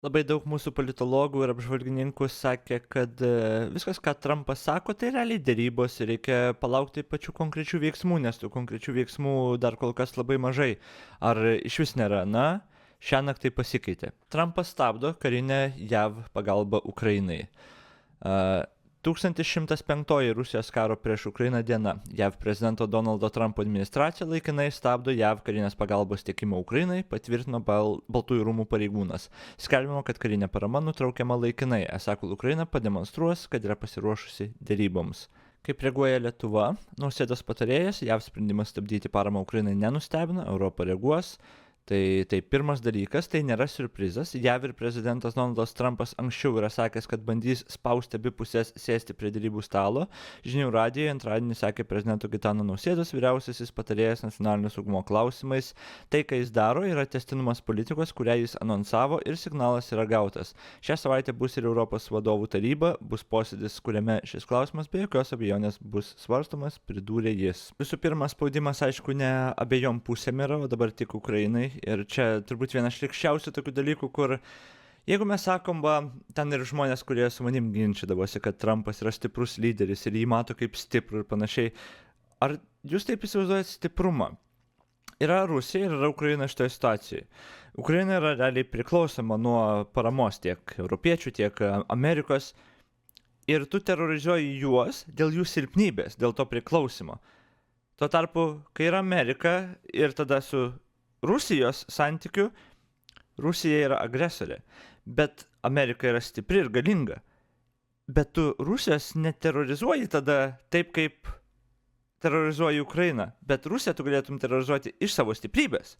Labai daug mūsų politologų ir apžvalgininkų sakė, kad viskas, ką Trumpas sako, tai realiai dėrybos ir reikia palaukti pačių konkrečių veiksmų, nes tų konkrečių veiksmų dar kol kas labai mažai. Ar iš vis nėra? Na, šiąnakt tai pasikeitė. Trumpas stabdo karinę JAV pagalbą Ukrainai. 1105 Rusijos karo prieš Ukrainą diena. JAV prezidento Donaldo Trumpo administracija laikinai stabdo JAV karinės pagalbos tiekimą Ukrainai, patvirtino Baltųjų rūmų pareigūnas. Skelbiama, kad karinė parama nutraukiama laikinai, esą kol Ukraina pademonstruos, kad yra pasiruošusi deryboms. Kaip reaguoja Lietuva? Nausėdos patarėjas, JAV sprendimas stabdyti paramą Ukrainai nenustebino, Europa reaguos. Tai pirmas dalykas, tai nėra siurprizas. JAV ir prezidentas Donaldas Trumpas anksčiau yra sakęs, kad bandys spausti abi pusės sėsti prie derybų stalo. Žinių radijoje antradienį sakė prezidento Gitano Nausėdos vyriausiasis patarėjas nacionalinio saugumo klausimais. Tai, ką jis daro, yra tęstinumas politikos, kurią jis anonsavo ir signalas yra gautas. Šią savaitę bus ir Europos vadovų taryba, bus posėdis, kuriame šis klausimas be jokios abejonės bus svarstomas, pridūrė jis. Visų pirma, spaudimas aišku ne abiejom pusėm yra, o dabar tik Ukrainai. Ir čia turbūt vienas šlikščiausių tokių dalykų, kur jeigu mes sakom, ten ir žmonės, kurie su manim ginčydavosi, kad Trumpas yra stiprus lyderis ir jį mato kaip stiprų ir panašiai, ar jūs taip įsivaizduojate stiprumą? Yra Rusija ir yra Ukraina šitoje situacijoje. Ukraina yra realiai priklausoma nuo paramos tiek europiečių, tiek Amerikos ir tu terrorizuoji juos dėl jų silpnybės, dėl to priklausimo. Tuo tarpu, kai yra Amerika ir tada su Rusijos santykių, Rusija yra agresorė, bet Amerika yra stipri ir galinga. Bet tu Rusijos neterrorizuoji tada taip, kaip terrorizuoji Ukrainą, bet Rusiją tu galėtum terrorizuoti iš savo stiprybės.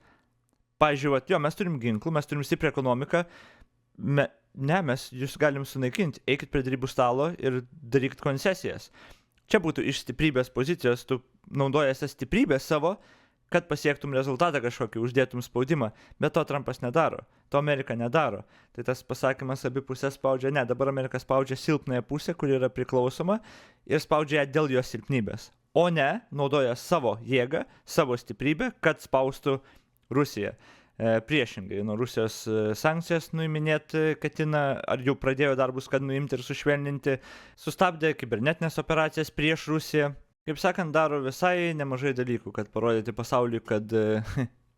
Pavyzdžiui, mes turim ginklų, mes turim stiprią ekonomiką, mes jūs galim sunaikinti, eikit prie derybų stalo ir darykit koncesijas. Čia būtų iš stiprybės pozicijos, tu naudojasi stiprybės savo, kad pasiektum rezultatą kažkokį, uždėtum spaudimą, bet to Trumpas nedaro, to Amerika nedaro. Tai tas pasakymas abi pusės spaudžia, dabar Amerika spaudžia silpnąją pusę, kuri yra priklausoma ir spaudžia ją dėl jos silpnybės, o ne naudoja savo jėgą, savo stiprybę, kad spaustų Rusiją. Priešingai, nuo Rusijos sankcijas nuiminėti ketina, ar jau pradėjo darbus, kad nuimti ir sušvelninti, sustabdė kibernetinės operacijas prieš Rusiją. Kaip sakant, daro visai nemažai dalykų, kad parodyti pasauliui, kad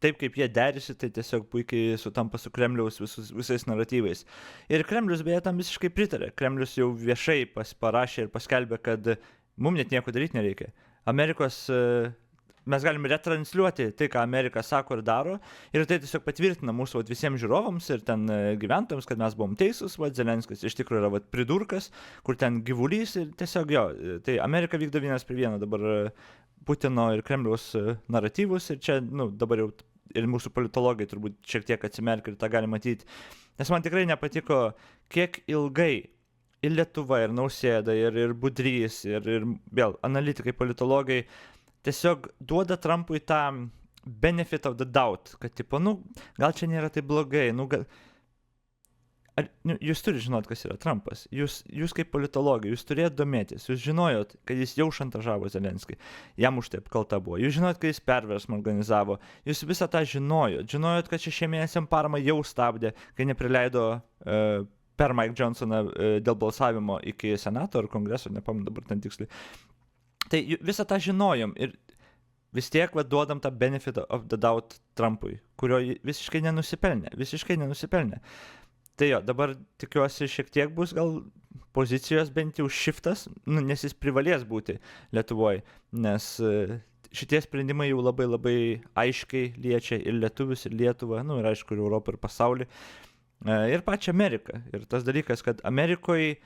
taip kaip jie derisi, tai tiesiog puikiai sutampa su Kremliaus visais naratyvais. Ir Kremlius beje tam visiškai pritarė. Kremlius jau viešai parašė ir paskelbė, kad mums net nieko daryti nereikia. Mes galim retransliuoti tai, ką Amerika sako ir daro, ir tai tiesiog patvirtina mūsų visiems žiūrovams ir ten gyventojams, kad mes buvom teisūs, Zelenskis iš tikrųjų yra pridurkas, kur ten gyvulys ir tiesiog tai Amerika vykdo vienas prie vieno dabar Putino ir Kremliaus naratyvus ir čia, dabar jau ir mūsų politologai turbūt šiek tiek atsimerkia ir tą gali matyti. Nes man tikrai nepatiko, kiek ilgai ir Lietuva, ir Nausėda, ir Budrys, ir vėl analitikai, politologai tiesiog duoda Trumpui tą benefit of the doubt, kad gal čia nėra taip blogai, jūs turite žinot, kas yra Trumpas, jūs kaip politologai, jūs turėjot domėtis, jūs žinojot, kad jis jau šantažavo Zelenskį, jam už tai apkalta buvo, jūs žinojot, kad jis perversmą organizavo, jūs visą tą žinojot, kad 6 mėnesiam paramą jau stabdė, kai neprileido per Mike Johnsoną dėl balsavimo iki Senato ar Kongreso, nepamenu dabar ten tiksliai. Tai visą tą žinojom ir vis tiek duodam tą benefit of the doubt Trumpui, kurio visiškai nenusipelnė. Tai dabar tikiuosi šiek tiek bus gal pozicijos bent jau šiftas, nes jis privalės būti Lietuvoje, nes šitie sprendimai jau labai labai aiškiai liečia ir lietuvius, ir Lietuvą, ir aišku, ir Europą, ir pasaulį, ir pačią Ameriką. Ir tas dalykas, kad Amerikoje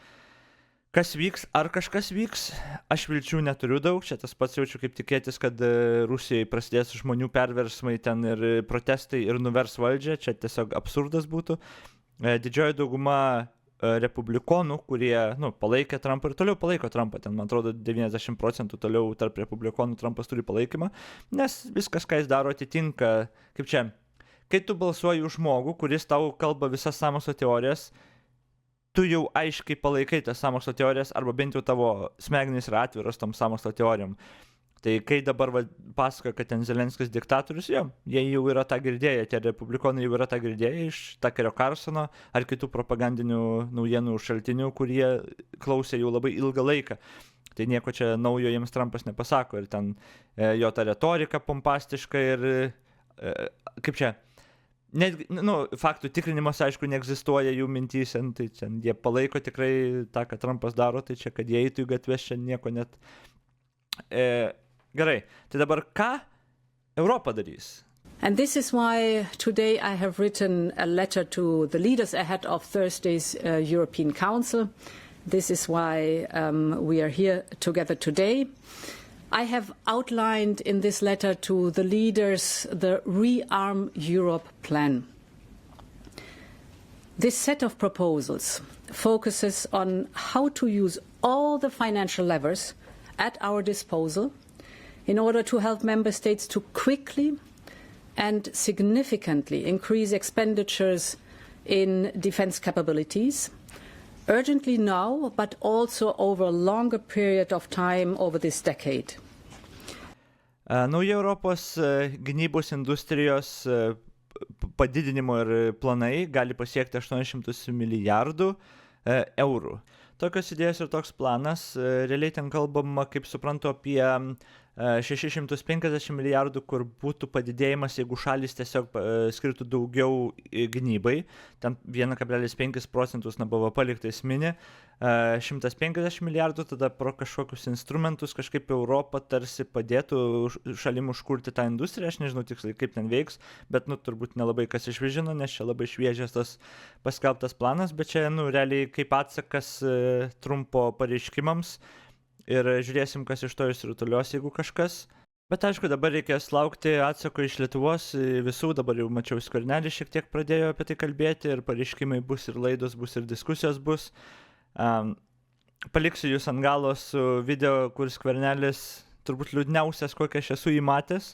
kas vyks, ar kažkas vyks, aš vilčių neturiu daug, čia tas pats jaučiu kaip tikėtis, kad Rusijai prasidės žmonių perversmai ten ir protestai ir nuvers valdžią, čia tiesiog absurdas būtų. Didžioji dauguma republikonų, kurie palaikė Trumpą ir toliau palaiko Trumpą, ten man atrodo 90% toliau tarp republikonų Trumpas turi palaikymą, nes viskas, ką jis daro, atitinka, kaip čia, kai tu balsuoji už žmogų, kuris tau kalba visas sąmokslo teorijas, tu jau aiškiai palaikai tas sąmokslo teorijas, arba bent jau tavo smegenys yra atviros tom sąmokslo teorijom. Tai kai dabar pasakoja, kad ten Zelenskis diktatorius, jie jau yra tą girdėję, tie republikonai jau yra tą girdėję iš Tuckerio Carlsono ar kitų propagandinių naujienų šaltinių, kurie klausė jau labai ilgą laiką. Tai nieko čia naujo jiems Trumpas nepasako. Ir ten jo ta retorika pompastiška ir kaip čia, net, faktų tikrinimas, aišku, neegzistuoja jų mintyse, tai čia jie palaiko tikrai tą, ką Trumpas daro, tai čia, kad jie eitų į gatves, čia nieko net. Gerai, tai dabar ką Europa darys? And this is why today I have written a letter to the leaders ahead of Thursday's European Council. This is why we are here together today. I have outlined in this letter to the leaders the Rearm Europe plan. This set of proposals focuses on how to use all the financial levers at our disposal in order to help member states to quickly and significantly increase expenditures in defense capabilities, urgently now, but also over a longer period of time over this decade. Nauja Europos gynybos industrijos padidinimo ir planai gali pasiekti 800 milijardų eurų. Tokios idėjos ir toks planas, realiai ten kalbama, kaip suprantu, apie 650 milijardų, kur būtų padidėjimas, jeigu šalis tiesiog skirtų daugiau gynybai, ten 1,5 procentus nuo BVP liktais mini, 150 milijardų, tada pro kažkokius instrumentus kažkaip Europą tarsi padėtų šalim užkurti tą industriją, aš nežinau tiksliai kaip ten veiks, bet turbūt nelabai kas išžino, nes čia labai šviežias tas paskelbtas planas, bet čia realiai kaip atsakas Trumpo pareiškimams. Ir žiūrėsim, kas iš to išsirutulios, jeigu kažkas. Bet aišku, dabar reikės laukti atsako iš Lietuvos visų, dabar jau mačiau Skvernelis šiek tiek pradėjo apie tai kalbėti ir pareiškimai bus ir laidos bus ir diskusijos bus. Paliksiu jūs ant galo su video, kur Skvernelis turbūt liūdniausias, kokią aš esu įmatęs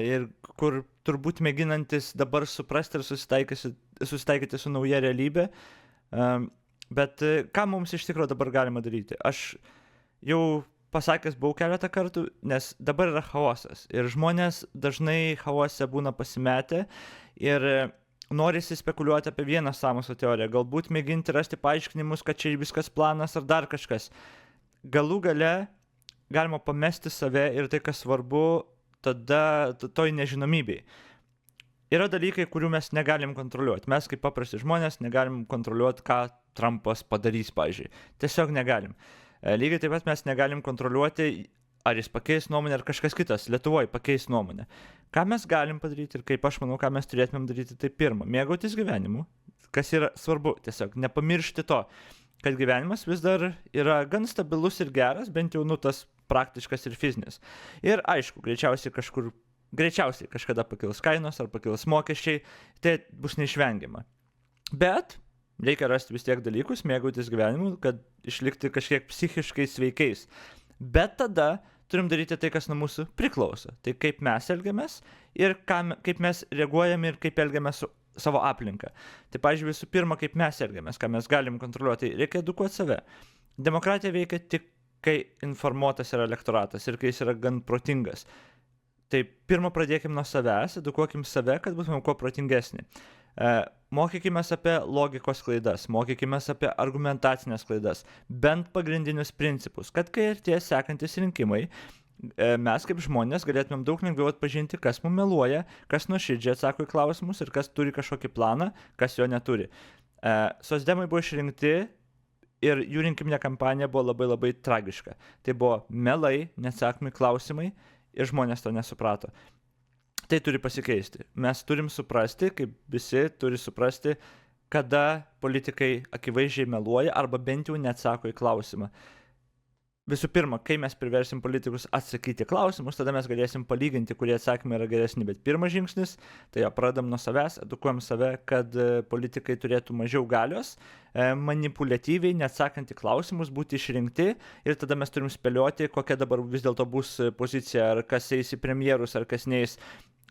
ir kur turbūt mėginantis dabar suprasti ir susitaikyti su nauja realybė. Bet ką mums iš tikrųjų dabar galima daryti? Aš jau pasakęs buvau keletą kartų, nes dabar yra chaosas ir žmonės dažnai chaose būna pasimetę ir norisi spekuliuoti apie vieną sąmokslo teoriją, galbūt mėginti rasti paaiškinimus, kad čia viskas planas ar dar kažkas. Galų gale galima pamesti save ir tai, kas svarbu, tada toj nežinomybei. Yra dalykai, kurių mes negalim kontroliuoti. Mes kaip paprasti žmonės negalim kontroliuoti, ką Trumpas padarys, pavyzdžiui. Tiesiog negalim. Lygiai taip pat mes negalim kontroliuoti, ar jis pakeis nuomonę, ar kažkas kitas Lietuvoje pakeis nuomonę. Ką mes galim padaryti ir kaip aš manau, ką mes turėtumėm daryti, tai pirma, mėgautis gyvenimu, kas yra svarbu, tiesiog nepamiršti to, kad gyvenimas vis dar yra gan stabilus ir geras, bent jau tas praktiškas ir fizinis. Ir aišku, greičiausiai kažkada pakils kainos ar pakils mokesčiai, tai bus neišvengiama. Bet reikia rasti vis tiek dalykus, mėgautis gyvenimu, kad išlikti kažkiek psichiškai sveikais. Bet tada turim daryti tai, kas nuo mūsų priklauso. Tai kaip mes elgiamės ir kaip mes reaguojame ir kaip elgiamės su savo aplinką. Tai, pavyzdžiui, visų pirma, kaip mes elgiamės, ką mes galim kontroliuoti, reikia edukuoti save. Demokratija veikia tik, kai informuotas yra elektoratas ir kai jis yra gan protingas. Tai pirma pradėkim nuo savęs, edukuokim save, kad būtumėm kuo protingesni. Mokykime apie logikos klaidas, mokykime apie argumentacinės klaidas, bent pagrindinius principus, kad kai artėja sekantis rinkimai, mes kaip žmonės galėtumėm daug lengviau atpažinti, kas mums meluoja, kas nuoširdžiai atsako į klausimus ir kas turi kažkokį planą, kas jo neturi. Socdemai buvo išrinkti ir jų rinkiminė kampanija buvo labai labai tragiška. Tai buvo melai, neatsakomi klausimai ir žmonės to nesuprato. Tai turi pasikeisti. Mes turim suprasti, kaip visi turi suprasti, kada politikai akivaizdžiai meluoja arba bent jau neatsako į klausimą. Visų pirma, kai mes priversim politikus atsakyti klausimus, tada mes galėsim palyginti, kurie atsakymai yra geresni. Bet pirmas žingsnis, tai jo pradam nuo savęs, edukuojam save, kad politikai turėtų mažiau galios, manipuliatyviai, neatsakant į klausimus, būti išrinkti ir tada mes turim spėlioti, kokia dabar vis dėlto bus pozicija, ar kas eis į premjerus, ar kas neis.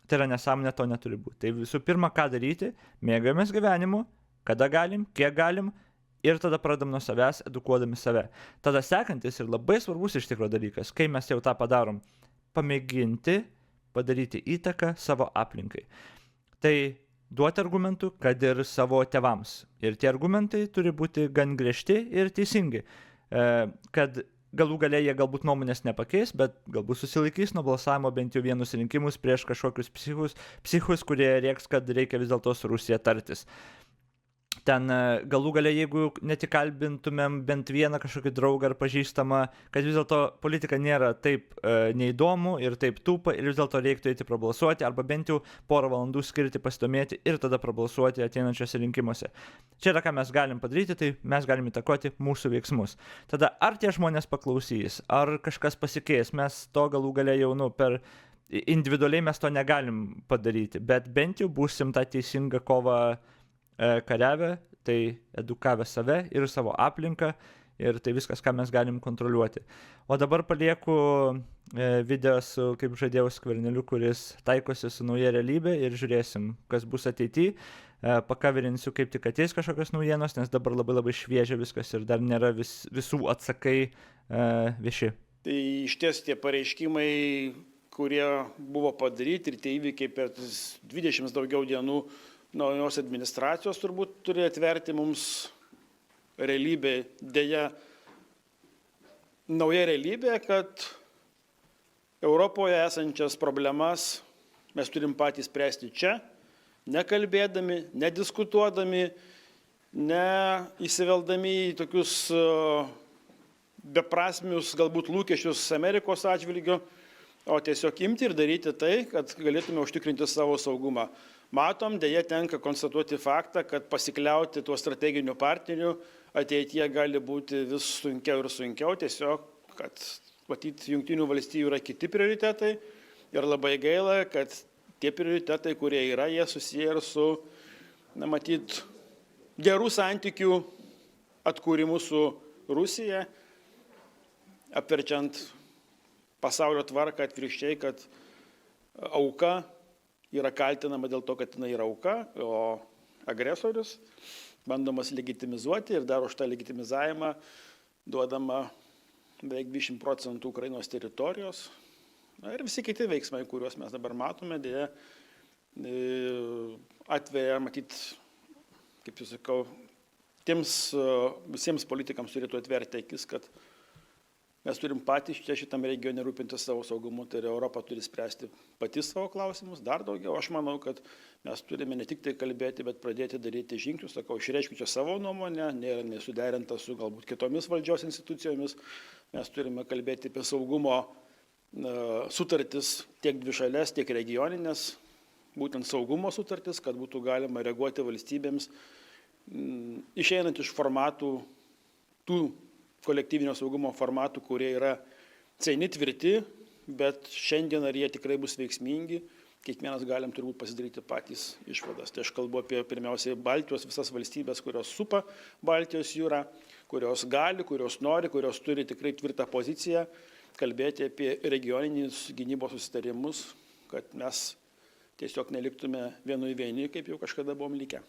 Tai yra nesąmonė, to neturi būti. Tai visų pirma, ką daryti, mėgavomės gyvenimu, kada galim, kiek galim, ir tada pradam nuo savęs, edukuodami save. Tada sekantis ir labai svarbus iš tikrųjų dalykas, kai mes jau tą padarom, pamėginti padaryti įtaką savo aplinkai. Tai duoti argumentų, kad ir savo tėvams. Ir tie argumentai turi būti gan griežti ir teisingi, kad galų gale jie galbūt nuomonės nepakeis, bet galbūt susilaikys nuo balsavimo bent jau vienus rinkimus prieš kažkokius psichus, kurie rieks, kad reikia vis dėlto su Rusija tartis. Ten galų gale, jeigu netikalbintumėm bent vieną kažkokį draugą ar pažįstamą, kad vis dėlto politika nėra taip neįdomu ir taip tūpa ir vis dėlto reiktų eiti prabalsuoti arba bent jau porą valandų skirti pasidomėti ir tada prabalsuoti ateinančiose rinkimuose. Čia yra, ką mes galim padaryti, tai mes galim įtakoti mūsų veiksmus. Tada ar tie žmonės paklausys, ar kažkas pasikeis, mes to galų gale jau per individualiai mes to negalim padaryti, bet bent jau būsim tą teisingą kovą kariavę, tai edukavę save ir savo aplinką ir tai viskas, ką mes galim kontroliuoti. O dabar palieku video su, kaip žadėjau, Skverneliu, kuris taikosi su nauja realybė ir žiūrėsim, kas bus ateityje. Pakavirinsiu, kaip tik ateis kažkokios naujienos, nes dabar labai šviežia viskas ir dar nėra visų atsakai vieši. Tai iš ties tie pareiškimai, kurie buvo padaryti ir tie įvykiai per 20 daugiau dienų naujos administracijos turbūt turi atverti mums realybė, dėja nauja realybė, kad Europoje esančias problemas mes turim patys spręsti čia, nekalbėdami, nediskutuodami, neįsiveldami į tokius beprasmius galbūt lūkesčius Amerikos atžvilgiu, o tiesiog imti ir daryti tai, kad galėtume užtikrinti savo saugumą. Matom, dėja tenka konstatuoti faktą, kad pasikliauti tuo strateginiu partneriu ateityje gali būti vis sunkiau ir sunkiau, tiesiog, kad matyti Jungtinių valstijų yra kiti prioritetai ir labai gaila, kad tie prioritetai, kurie yra, jie susiję ir su, matyt, gerų santykių atkūrimu su Rusija, apverčiant pasaulio tvarką atvirkščiai, kad auka yra kaltinama dėl to, kad jinai yra auka, o agresorius bandomas legitimizuoti ir dar už tą legitimizavimą duodama beveik 20% Ukrainos teritorijos. Ir visi kiti veiksmai, kuriuos mes dabar matome, dėja atveria, matyt, kaip jūs sakau, visiems politikams turėtų atverti akis, kad mes turim patys čia šitam regione rūpinti savo saugumu, tai Europa turi spręsti pati savo klausimus, dar daugiau. Aš manau, kad mes turime ne tik tai kalbėti, bet pradėti daryti žingsnius, sakau, išreiškiu čia savo nuomonę, nėra nesuderinta su galbūt kitomis valdžios institucijomis. Mes turime kalbėti apie saugumo sutartis tiek dvišalės, tiek regioninės, būtent saugumo sutartis, kad būtų galima reaguoti valstybėms, išeinant iš formatų tų kolektyvinio saugumo formatų, kurie yra seni, tvirti, bet šiandien ar jie tikrai bus veiksmingi, kiekvienas galim turbūt pasidaryti patys išvadas. Tai aš kalbu apie pirmiausiai Baltijos visas valstybės, kurios supa Baltijos jūrą, kurios gali, kurios nori, kurios turi tikrai tvirtą poziciją, kalbėti apie regioninius gynybos susitarimus, kad mes tiesiog neliktume vieni, kaip jau kažkada buvom likę.